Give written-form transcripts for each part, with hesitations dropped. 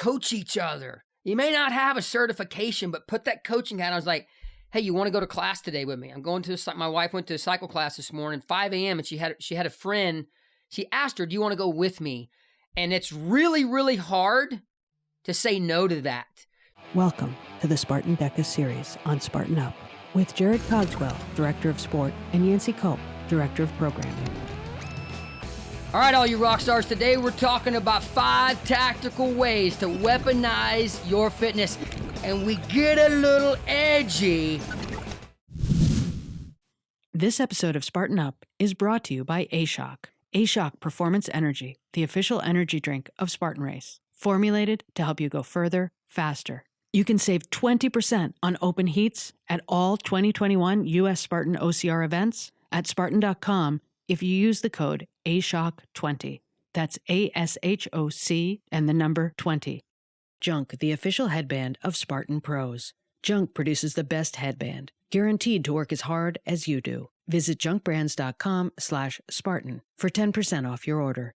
coach each other. You may not have a certification, but put that coaching hat on. I was like, hey, you want to go to class today with me? I'm going to, my wife went to a cycle class this morning, 5 a.m. and she had a friend. She asked her, do you want to go with me? And it's really, really hard to say no to that. Welcome to the Spartan DEKA series on Spartan Up with Jarod Cogswell, Director of Sport, and Yancy Culp, Director of Programming. All right, all you rock stars, today we're talking about 5 tactical ways to weaponize your fitness. And we get a little edgy. This episode of Spartan Up is brought to you by A-Shock. A-Shock Performance Energy, the official energy drink of Spartan Race. Formulated to help you go further, faster. You can save 20% on open heats at all 2021 U.S. Spartan OCR events at Spartan.com if you use the code ASHOC20. That's ASHOC and the number 20. Junk, the official headband of Spartan Pros. Junk produces the best headband, guaranteed to work as hard as you do. Visit junkbrands.com/Spartan for 10% off your order.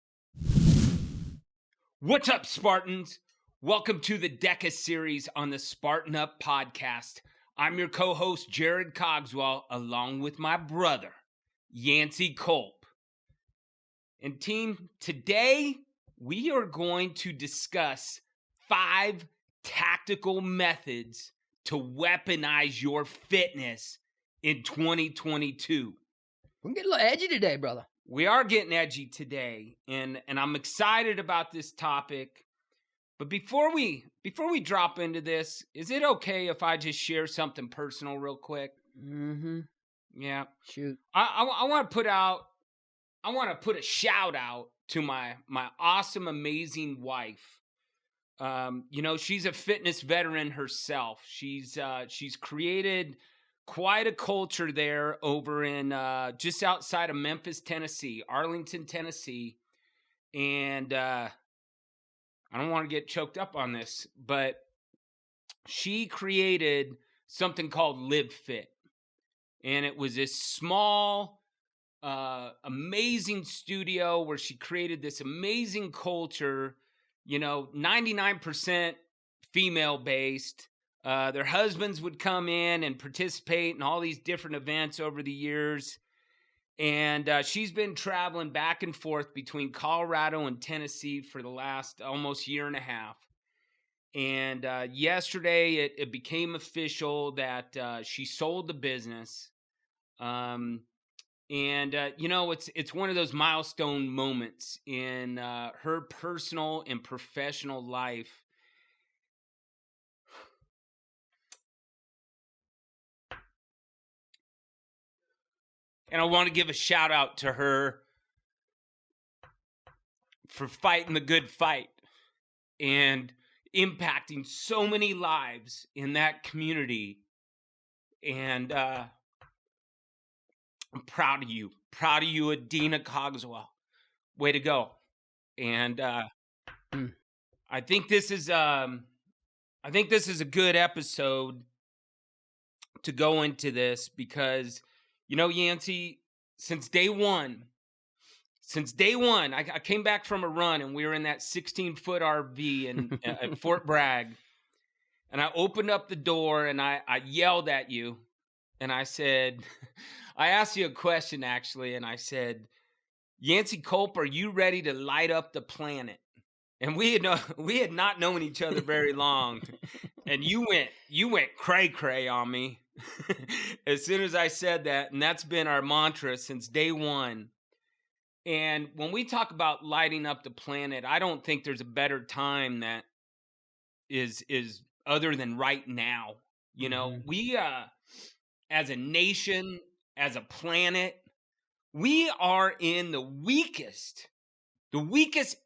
What's up, Spartans? Welcome to the DEKA series on the Spartan Up podcast. I'm your co-host, Jarod Cogswell, along with my brother, Yancy Culp. And team, today we are going to discuss 5 tactical methods to weaponize your fitness in 2022. We're getting a little edgy today, brother. We are getting edgy today, and I'm excited about this topic. But before we drop into this, is it okay if I just share something personal real quick? Mm-hmm. Yeah. Shoot. I want to put a shout out to my awesome, amazing wife. She's a fitness veteran herself. She's created quite a culture there over in just outside of Memphis, Tennessee, Arlington, Tennessee. And I don't want to get choked up on this, but she created something called Live Fit. And it was this small, amazing studio where she created this amazing culture, 99% female-based. Their husbands would come in and participate in all these different events over the years. And she's been traveling back and forth between Colorado and Tennessee for the last almost year and a half. And yesterday it became official that she sold the business. It's one of those milestone moments in her personal and professional life. And I want to give a shout out to her for fighting the good fight and impacting so many lives in that community. And I'm proud of you. Proud of you, Adina Cogswell. Way to go. And I think this is a good episode to go into this because Yancy, since day one, I came back from a run and we were in that 16-foot RV at Fort Bragg. And I opened up the door and I yelled at you and I said, I asked you a question actually. And I said, Yancy Culp, are you ready to light up the planet? And we had not known each other very long. And you went cray-cray on me as soon as I said that. And that's been our mantra since day one. And when we talk about lighting up the planet, I don't think there's a better time that is other than right now. We, as a nation, as a planet, we are in the weakest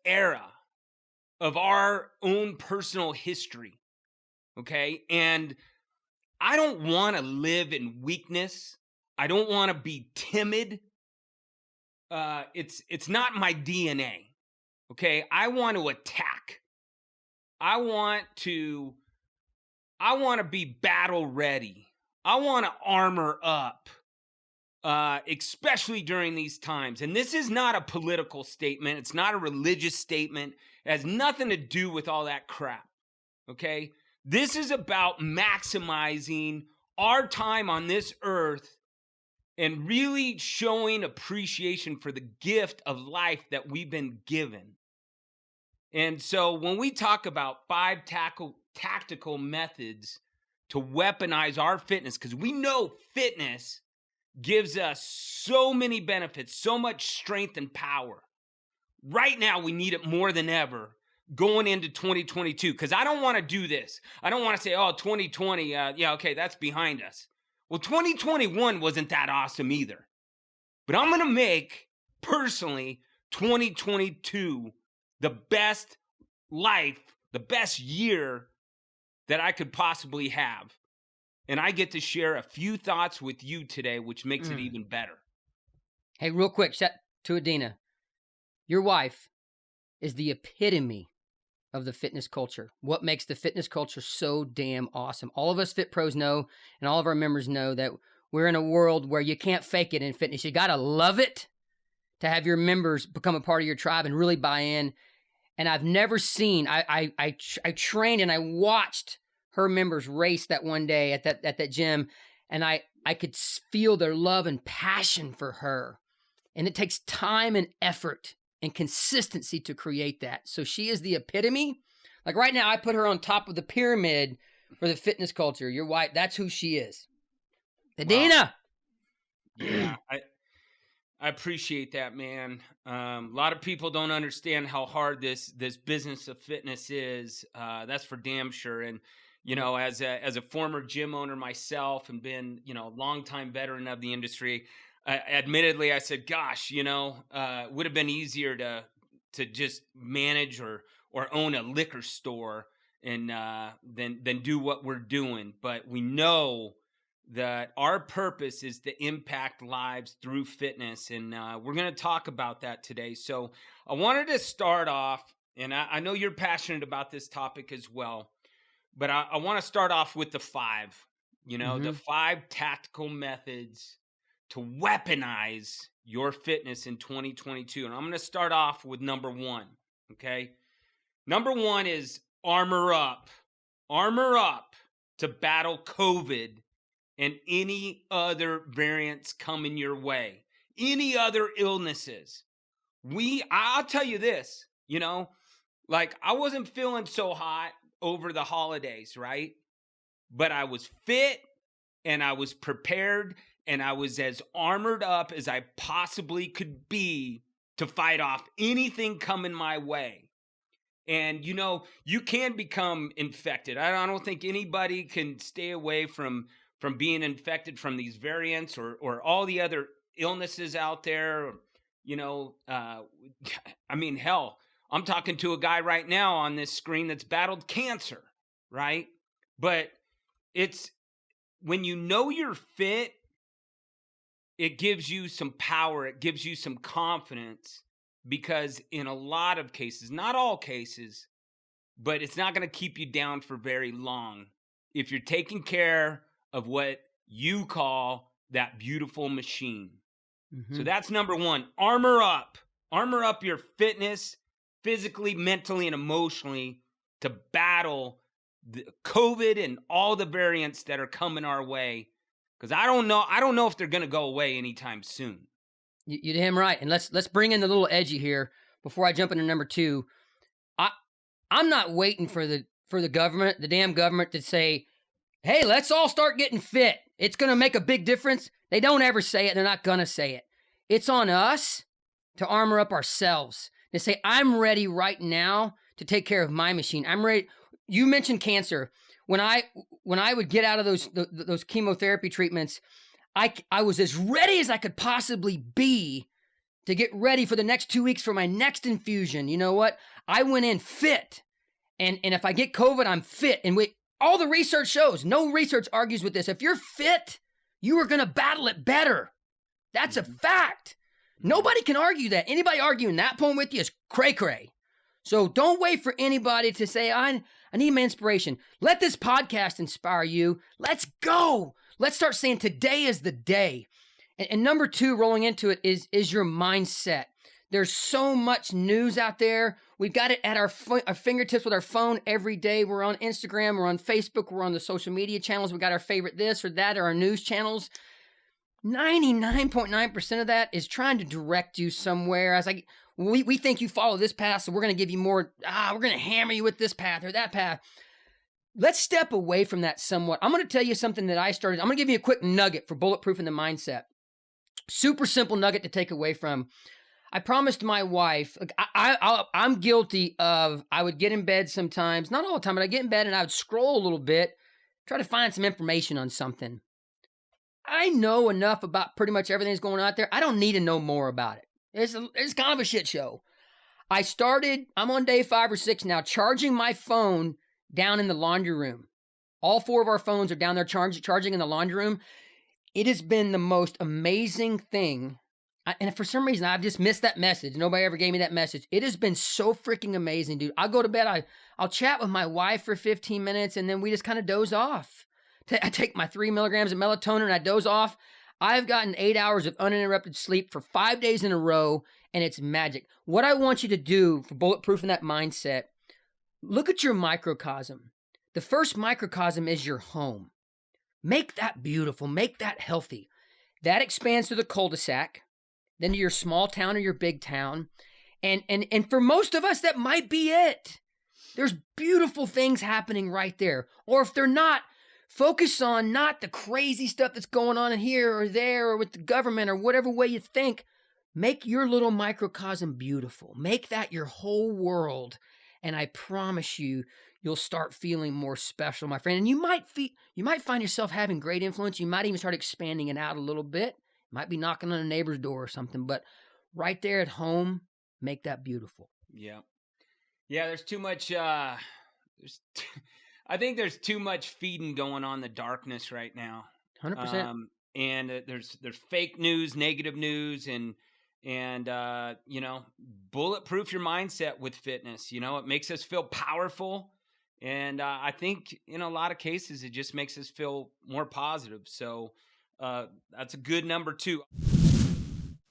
era of our own personal history. Okay. And I don't want to live in weakness. I don't want to be timid. It's not my DNA. Okay. I want to attack. I want to be battle ready. I want to armor up, especially during these times. And this is not a political statement. It's not a religious statement. It has nothing to do with all that crap. okay? This is about maximizing our time on this earth and really showing appreciation for the gift of life that we've been given. And so when we talk about 5 tactical methods to weaponize our fitness, because we know fitness gives us so many benefits, so much strength and power. Right now, we need it more than ever going into 2022, because I don't want to do this. I don't want to say, oh, 2020, yeah, okay, that's behind us. Well, 2021 wasn't that awesome either. But I'm going to make, personally, 2022 the best life, the best year that I could possibly have. And I get to share a few thoughts with you today, which makes it even better. Hey, real quick, shout to Adina. Your wife is the epitome of the fitness culture. What makes the fitness culture so damn awesome? All of us Fit Pros know, and all of our members know, that we're in a world where you can't fake it in fitness. You got to love it to have your members become a part of your tribe and really buy in. And I've never seen, I trained and I watched her members race that one day at that gym, and I could feel their love and passion for her. And it takes time and effort and consistency to create that. So she is the epitome. Like right now, I put her on top of the pyramid for the fitness culture. Your wife, that's who she is. Adina. Wow. Yeah, I appreciate that, man. A lot of people don't understand how hard this business of fitness is. That's for damn sure. And you know, as a former gym owner myself and been, you know, a longtime veteran of the industry, admittedly, I said, gosh, you know, it would have been easier to just manage or own a liquor store and than do what we're doing. But we know that our purpose is to impact lives through fitness, and we're going to talk about that today. So I wanted to start off, and I know you're passionate about this topic as well, but I want to start off with the 5, you know, the 5 tactical methods to weaponize your fitness in 2022. And I'm going to start off with number 1, okay? Number 1 is armor up. Armor up to battle COVID and any other variants coming your way, any other illnesses. I'll tell you this, you know, like I wasn't feeling so hot over the holidays, right? But I was fit and I was prepared and I was as armored up as I possibly could be to fight off anything coming my way. And, you know, you can become infected. I don't think anybody can stay away from being infected from these variants or all the other illnesses out there. You know, I mean, hell, I'm talking to a guy right now on this screen that's battled cancer, right? But it's when you know you're fit, it gives you some power. It gives you some confidence because in a lot of cases, not all cases, but it's not going to keep you down for very long if you're taking care of what you call that beautiful machine. So that's number 1. Armor up. Armor up your fitness, physically, mentally, and emotionally to battle the COVID and all the variants that are coming our way. Because I don't know if they're going to go away anytime soon. You're damn right. And let's bring in the little edgy here before I jump into number 2. I'm not waiting for the government, the damn government, to say, hey, let's all start getting fit. It's going to make a big difference. They don't ever say it. They're not going to say it. It's on us to armor up ourselves. To say, I'm ready right now to take care of my machine. I'm ready. You mentioned cancer. When I would get out of those chemotherapy treatments, I was as ready as I could possibly be to get ready for the next 2 weeks for my next infusion. You know what? I went in fit. And if I get COVID, I'm fit. And all the research shows, no research argues with this. If you're fit, you are going to battle it better. That's a fact. Nobody can argue that. Anybody arguing that point with you is cray-cray. So don't wait for anybody to say, I need my inspiration. Let this podcast inspire you. Let's go. Let's start saying today is the day. And number 2, rolling into it, is your mindset. There's so much news out there We've got it at our fingertips with our phone every day. We're on Instagram, we're on Facebook, we're on the social media channels. We got our favorite this or that or our news channels. 99.9% of that is trying to direct you somewhere. I was like, we think you follow this path, so we're going to give you more. We're going to hammer you with this path or that path. Let's step away from that somewhat. I'm going to tell you something that I started. I'm going to give you a quick nugget for Bulletproof in the Mindset. Super simple nugget to take away from. I promised my wife, I'm guilty of, I would get in bed sometimes, not all the time, but I'd get in bed and I would scroll a little bit, try to find some information on something. I know enough about pretty much everything that's going on out there. I don't need to know more about it. It's kind of a shit show. I'm on day 5 or 6 now, charging my phone down in the laundry room. All 4 of our phones are down there charging in the laundry room. It has been the most amazing thing. And for some reason, I've just missed that message. Nobody ever gave me that message. It has been so freaking amazing, dude. I'll go to bed. I'll chat with my wife for 15 minutes, and then we just kind of doze off. I take my 3 milligrams of melatonin, and I doze off. I've gotten 8 hours of uninterrupted sleep for 5 days in a row, and it's magic. What I want you to do for Bulletproof in that mindset, look at your microcosm. The first microcosm is your home. Make that beautiful. Make that healthy. That expands to the cul-de-sac, then to your small town or your big town. And for most of us, that might be it. There's beautiful things happening right there. Or if they're not, focus on not the crazy stuff that's going on here or there or with the government or whatever way you think. Make your little microcosm beautiful. Make that your whole world. And I promise you, you'll start feeling more special, my friend. And you might find yourself having great influence. You might even start expanding it out a little bit. Might be knocking on a neighbor's door or something, but right there at home, make that beautiful. Yeah. There's too much. I think there's too much feeding going on the darkness right now. 100%. And there's fake news, negative news, and bulletproof your mindset with fitness. It makes us feel powerful, and I think in a lot of cases it just makes us feel more positive. So. That's a good number 2.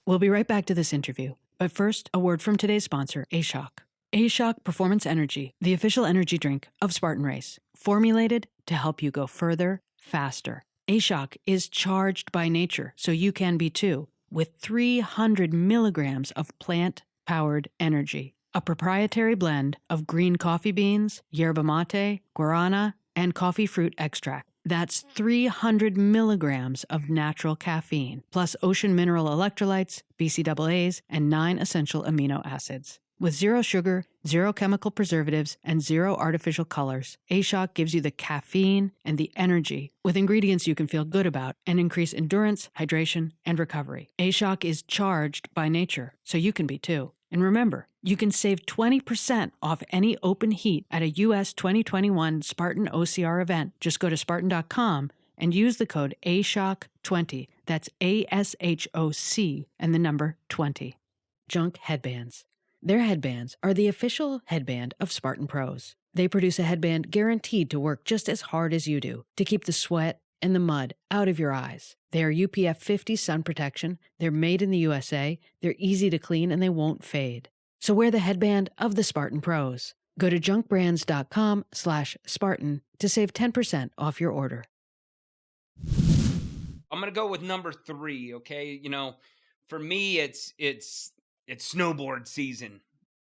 We'll be right back to this interview. But first, a word from today's sponsor, A-Shock. A-Shock Performance Energy, the official energy drink of Spartan Race. Formulated to help you go further, faster. A-Shock is charged by nature, so you can be too, with 300 milligrams of plant-powered energy. A proprietary blend of green coffee beans, yerba mate, guarana, and coffee fruit extract. That's 300 milligrams of natural caffeine, plus ocean mineral electrolytes, BCAAs, and 9 essential amino acids. With 0 sugar, 0 chemical preservatives, and 0 artificial colors, A-Shock gives you the caffeine and the energy with ingredients you can feel good about and increase endurance, hydration, and recovery. A-Shock is charged by nature, so you can be too. And remember, you can save 20% off any open heat at a US 2021 Spartan OCR event. Just go to Spartan.com and use the code ASHOC20. That's ASHOC and the number 20. Junk Headbands. Their headbands are the official headband of Spartan Pros. They produce a headband guaranteed to work just as hard as you do to keep the sweat and the mud out of your eyes. They are UPF 50 sun protection, they're made in the USA, they're easy to clean, and they won't fade. So wear the headband of the Spartan Pros. Go to junkbrands.com/Spartan to save 10% off your order. I'm going to go with number 3, okay? For me, it's snowboard season.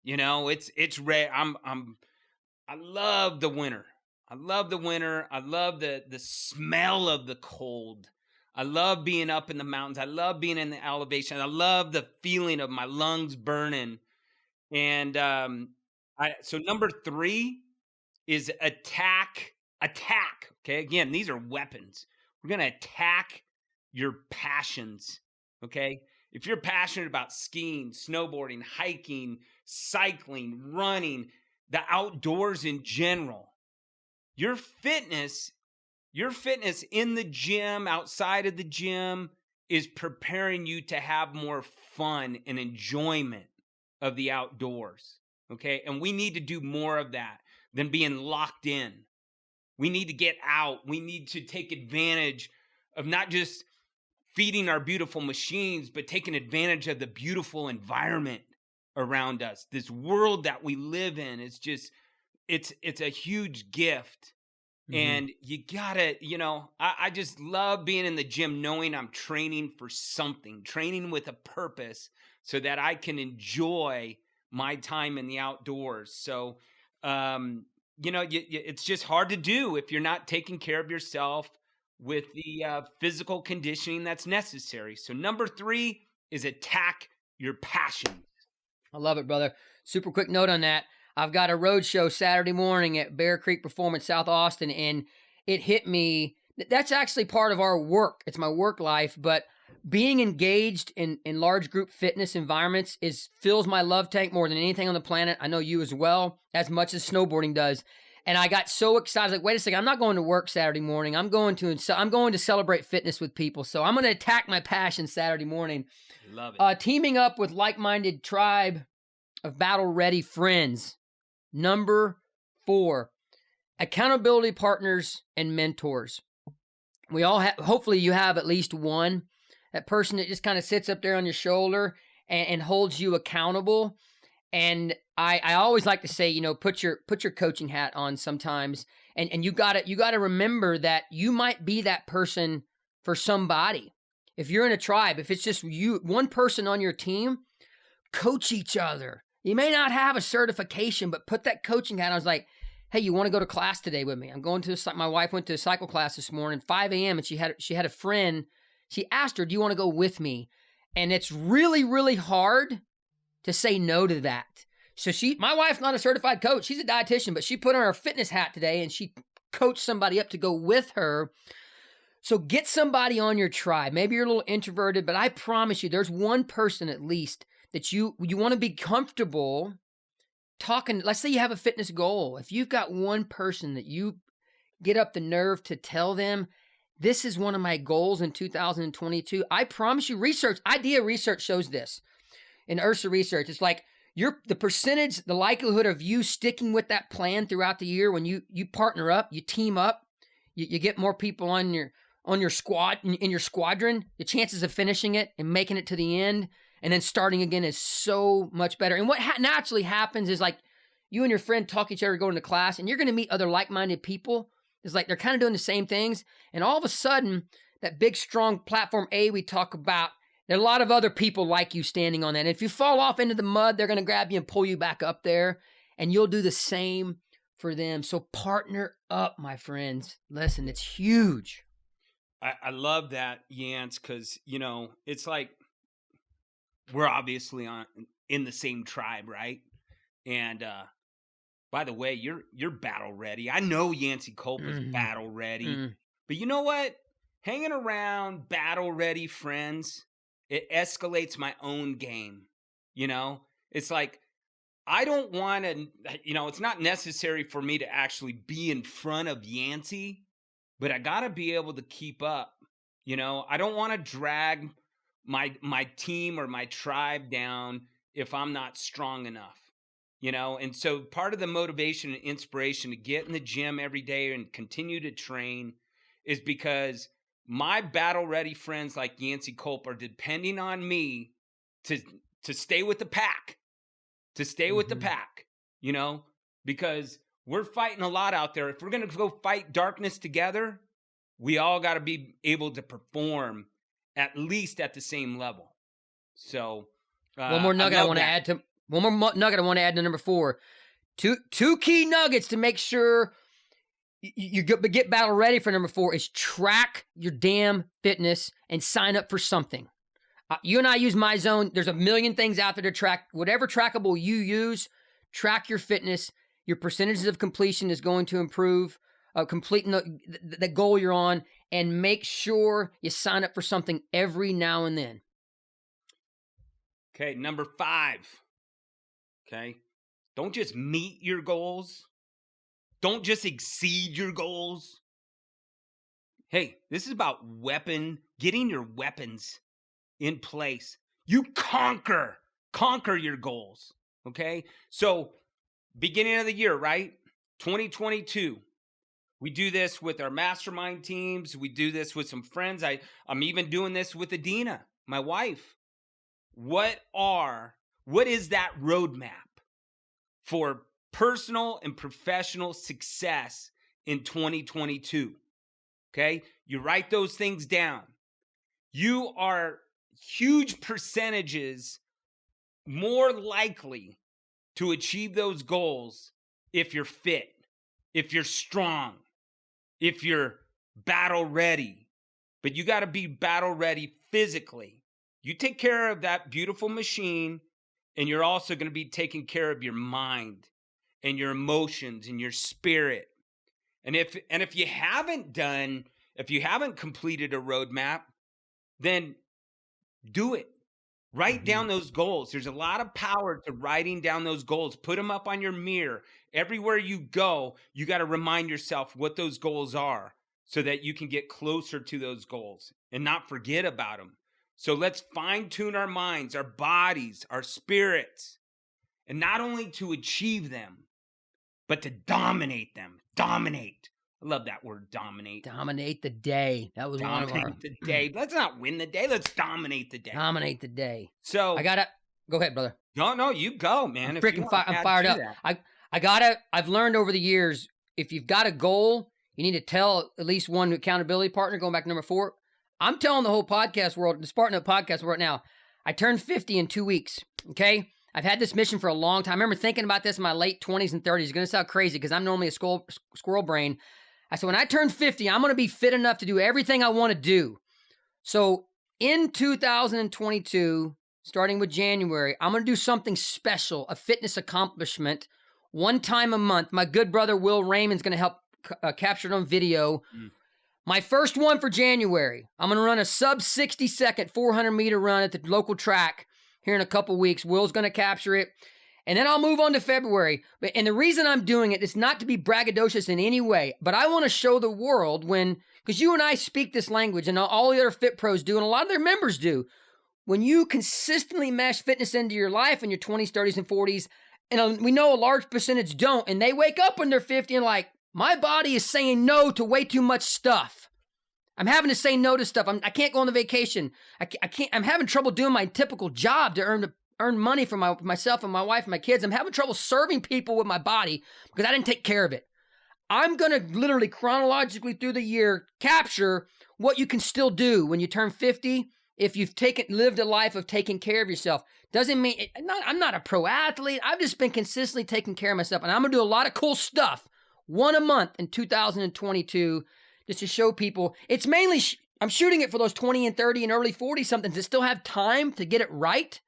It's red. I love the winter. I love the winter. I love the smell of the cold. I love being up in the mountains. I love being in the elevation. I love the feeling of my lungs burning. And so number 3 is attack. Okay, again, these are weapons. We're going to attack your passions, okay? If you're passionate about skiing, snowboarding, hiking, cycling, running, the outdoors in general, your fitness in the gym, outside of the gym, is preparing you to have more fun and enjoyment of the outdoors, okay? And we need to do more of that than being locked in. We need to get out. We need to take advantage of not just feeding our beautiful machines, but taking advantage of the beautiful environment around us. This world that we live in is just, it's a huge gift. And you gotta, I just love being in the gym, knowing I'm training for something, training with a purpose so that I can enjoy my time in the outdoors. So, it's just hard to do if you're not taking care of yourself with the physical conditioning that's necessary. So number 3 is attack your passion. I love it, brother. Super quick note on that. I've got a road show Saturday morning at Bear Creek Performance, South Austin, and it hit me. That's actually part of our work. It's my work life, but being engaged in large group fitness environments fills my love tank more than anything on the planet. I know you as well, as much as snowboarding does. And I got so excited, like, wait a second, I'm not going to work Saturday morning. I'm going to celebrate fitness with people. So I'm going to attack my passion Saturday morning. Love it. Teaming up with like-minded tribe of battle-ready friends. Number 4, accountability partners and mentors. We all have, hopefully you have at least one, that person that just kind of sits up there on your shoulder and holds you accountable. And I always like to say, put your coaching hat on sometimes. And you gotta remember that you might be that person for somebody. If you're in a tribe, if it's just you, one person on your team, coach each other. You may not have a certification, but put that coaching hat on. I was like, hey, you want to go to class today with me? I'm going to my wife went to a cycle class this morning, 5 a.m. and she had a friend. She asked her, do you want to go with me? And it's really, really hard to say no to that. So my wife's not a certified coach. She's a dietitian, but she put on her fitness hat today and she coached somebody up to go with her. So get somebody on your tribe. Maybe you're a little introverted, but I promise you there's one person at least that you want to be comfortable talking. Let's say you have a fitness goal. If you've got one person that you get up the nerve to tell them, this is one of my goals in 2022, I promise you, IDEA research shows this. In URSA research, it's like the percentage, the likelihood of you sticking with that plan throughout the year when you partner up, you team up, you get more people on your squad, in your squadron, the chances of finishing it and making it to the end and then starting again is so much better. And what naturally happens is, like, you and your friend talk each other going to class, and you're going to meet other like-minded people. It's like they're kind of doing the same things. And all of a sudden, that big, strong platform A we talk about, there are a lot of other people like you standing on that. And if you fall off into the mud, they're going to grab you and pull you back up there. And you'll do the same for them. So partner up, my friends. Listen, it's huge. I love that, Yance, because, it's like we're obviously in the same tribe, right? And by the way, you're battle ready. I know Yancy Culp is battle ready. But you know what? Hanging around battle ready friends, it escalates my own game. It's like, I don't want to, it's not necessary for me to actually be in front of Yancy, but I got to be able to keep up. I don't want to drag my team or my tribe down if I'm not strong enough. And so part of the motivation and inspiration to get in the gym every day and continue to train is because my battle ready friends like Yancy Culp are depending on me to stay with the pack, with the pack, because we're fighting a lot out there. If we're going to go fight darkness together, we all got to be able to perform at least at the same level. So one more nugget I want to add to number 4. Two key nuggets to make sure you get battle ready for number 4 is track your damn fitness and sign up for something. You and I use MyZone. There's a million things out there to track. Whatever trackable you use, track your fitness. Your percentages of completion is going to improve. Completing the goal you're on, and make sure you sign up for something every now and then. Okay, number 5. Okay, don't just meet your goals. Don't just exceed your goals. Hey, this is about getting your weapons in place. You conquer your goals. Okay, so beginning of the year, right? 2022. We do this with our mastermind teams. We do this with some friends. I'm even doing this with Adina, my wife. What are What is that roadmap for personal and professional success in 2022? Okay? You write those things down. You are huge percentages more likely to achieve those goals if you're fit, if you're strong, if you're battle ready. But you got to be battle ready physically. You take care of that beautiful machine, and you're also going to be taking care of your mind and your emotions and your spirit. And if you haven't completed a roadmap, then do it. Write down those goals. There's a lot of power to writing down those goals. Put them up on your mirror. Everywhere you go, you got to remind yourself what those goals are so that you can get closer to those goals and not forget about them. So let's fine-tune our minds, our bodies, our spirits, and not only to achieve them, but to dominate them. Dominate. I love that word, dominate. Dominate the day. That was one of our... Dominate the day. Let's not win the day. Let's dominate the day. Dominate the day. So... Go ahead, brother. No, you go, man. I'm fired up. I've learned over the years, if you've got a goal, you need to tell at least one accountability partner, going back to number 4. I'm telling the whole podcast world, the Spartan podcast world now, I turned 50 in 2 weeks, okay? I've had this mission for a long time. I remember thinking about this in my late 20s and 30s. It's going to sound crazy because I'm normally a squirrel brain. I said, when I turn 50, I'm going to be fit enough to do everything I want to do. So in 2022, starting with January, I'm going to do something special, a fitness accomplishment, one time a month. My good brother, Will Raymond's going to help capture it on video. My first one for January, I'm going to run a sub 60-second 400-meter run at the local track here in a couple weeks. Will's going to capture it. And then I'll move on to February. And the reason I'm doing it is not to be braggadocious in any way, but I want to show the world because you and I speak this language and all the other fit pros do, and a lot of their members do. When you consistently mesh fitness into your life in your 20s, 30s, and 40s, and we know a large percentage don't, and they wake up when they're 50 and like, my body is saying no to way too much stuff. I'm having to say no to stuff. I can't go on the vacation. I can't. I'm having trouble doing my typical job to earn money for myself and my wife and my kids. I'm having trouble serving people with my body because I didn't take care of it. I'm going to literally chronologically through the year capture what you can still do when you turn 50 if you've lived a life of taking care of yourself. Doesn't mean I'm not a pro athlete. I've just been consistently taking care of myself, and I'm going to do a lot of cool stuff. One a month in 2022, just to show people. It's mainly, I'm shooting it for those 20 and 30 and early 40 somethings that still have time to get it right.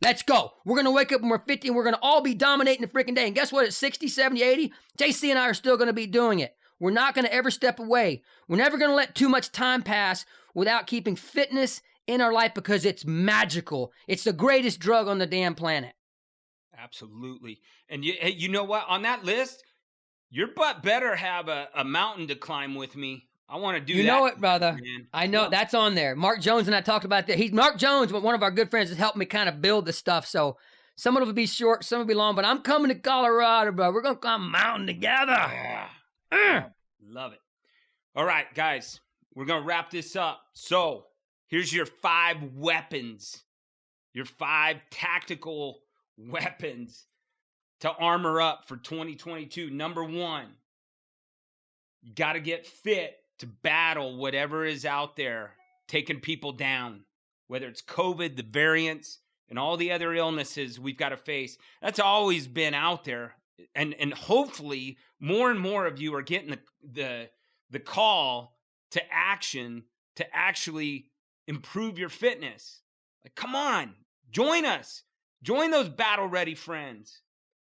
Let's go. We're going to wake up when we're 50 and we're going to all be dominating the freaking day. And guess what? At 60, 70, 80, JC and I are still going to be doing it. We're not going to ever step away. We're never going to let too much time pass without keeping fitness in our life because it's magical. It's the greatest drug on the damn planet. Absolutely. And you know what? On that list, your butt better have a mountain to climb with me. I want to do that. You know it, brother. Man. I know. That's on there. Mark Jones and I talked about that. Mark Jones, one of our good friends, has helped me kind of build the stuff. So some of it will be short, some will be long, but I'm coming to Colorado, bro. We're going to climb a mountain together. Yeah. Love it. All right, guys. We're going to wrap this up. So here's your 5 weapons, your 5 tactical weapons to armor up for 2022. Number 1, you got to get fit to battle whatever is out there taking people down, whether it's COVID, the variants, and all the other illnesses we've got to face. That's always been out there. And hopefully more and more of you are getting the call to action to actually improve your fitness. Like, come on, join us. Join those battle-ready friends.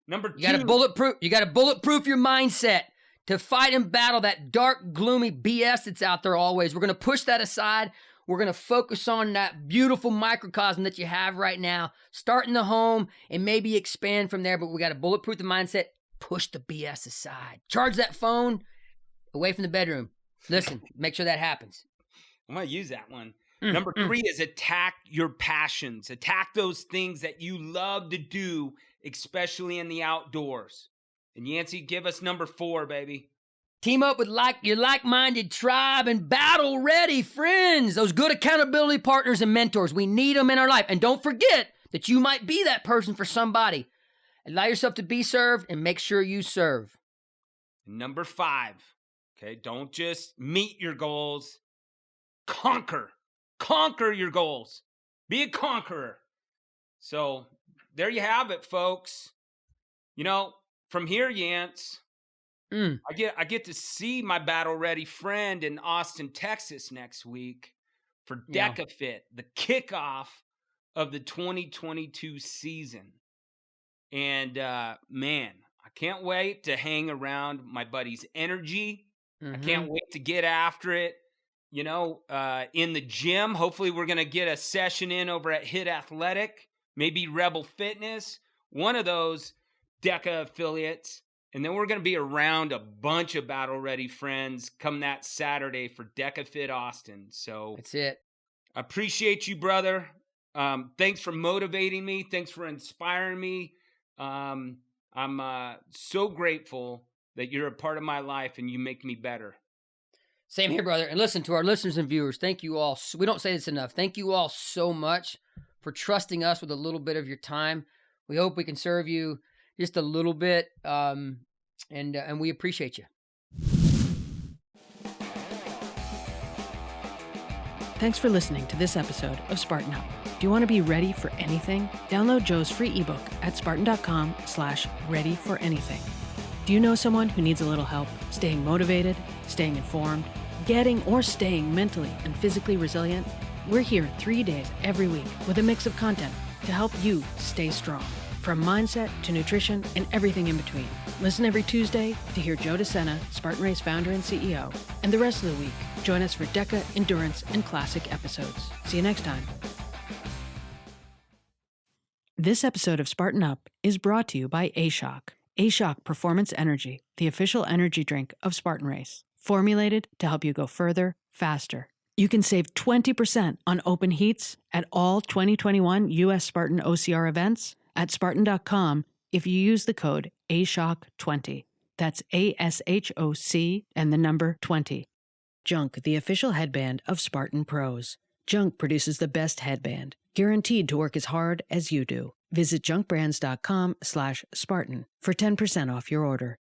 Number 2. You got to bulletproof your mindset to fight and battle that dark, gloomy BS that's out there always. We're going to push that aside. We're going to focus on that beautiful microcosm that you have right now. Start in the home and maybe expand from there, but we got to bulletproof the mindset. Push the BS aside. Charge that phone away from the bedroom. Listen, make sure that happens. I'm going to use that one. Number 3 is attack your passions. Attack those things that you love to do, especially in the outdoors. And Yancy, give us number 4, baby. Team up with your like-minded tribe and battle-ready friends. Those good accountability partners and mentors. We need them in our life. And don't forget that you might be that person for somebody. Allow yourself to be served and make sure you serve. Number 5, okay, don't just meet your goals, conquer your goals. Be a conqueror. So there you have it, folks. You know, from here, Yance, I get to see my battle-ready friend in Austin, Texas next week for DEKA Fit, the kickoff of the 2022 season. And man, I can't wait to hang around my buddy's energy. I can't wait to get after it. You know, in the gym, hopefully we're going to get a session in over at Hit Athletic, maybe Rebel Fitness, one of those DEKA affiliates. And then we're going to be around a bunch of battle-ready friends come that Saturday for DEKA Fit Austin. So that's it. I appreciate you, brother. Thanks for motivating me. Thanks for inspiring me. I'm so grateful that you're a part of my life and you make me better. Same here, brother. And listen, to our listeners and viewers, thank you all. We don't say this enough. Thank you all so much for trusting us with a little bit of your time. We hope we can serve you just a little bit, and we appreciate you. Thanks for listening to this episode of Spartan Up. Do you want to be ready for anything? Download Joe's free ebook at spartan.com/readyforanything. Do you know someone who needs a little help staying motivated, staying informed, getting or staying mentally and physically resilient? We're here 3 days every week with a mix of content to help you stay strong, from mindset to nutrition and everything in between. Listen every Tuesday to hear Joe DeSena, Spartan Race founder and CEO. And the rest of the week, join us for DEKA, Endurance, and Classic episodes. See you next time. This episode of Spartan Up is brought to you by A-Shock. A-Shock Performance Energy, the official energy drink of Spartan Race. Formulated to help you go further, faster. You can save 20% on open heats at all 2021 U.S. Spartan OCR events at Spartan.com if you use the code ASHOC20. That's ASHOC and the number 20. Junk, the official headband of Spartan Pros. Junk produces the best headband, guaranteed to work as hard as you do. Visit junkbrands.com/Spartan for 10% off your order.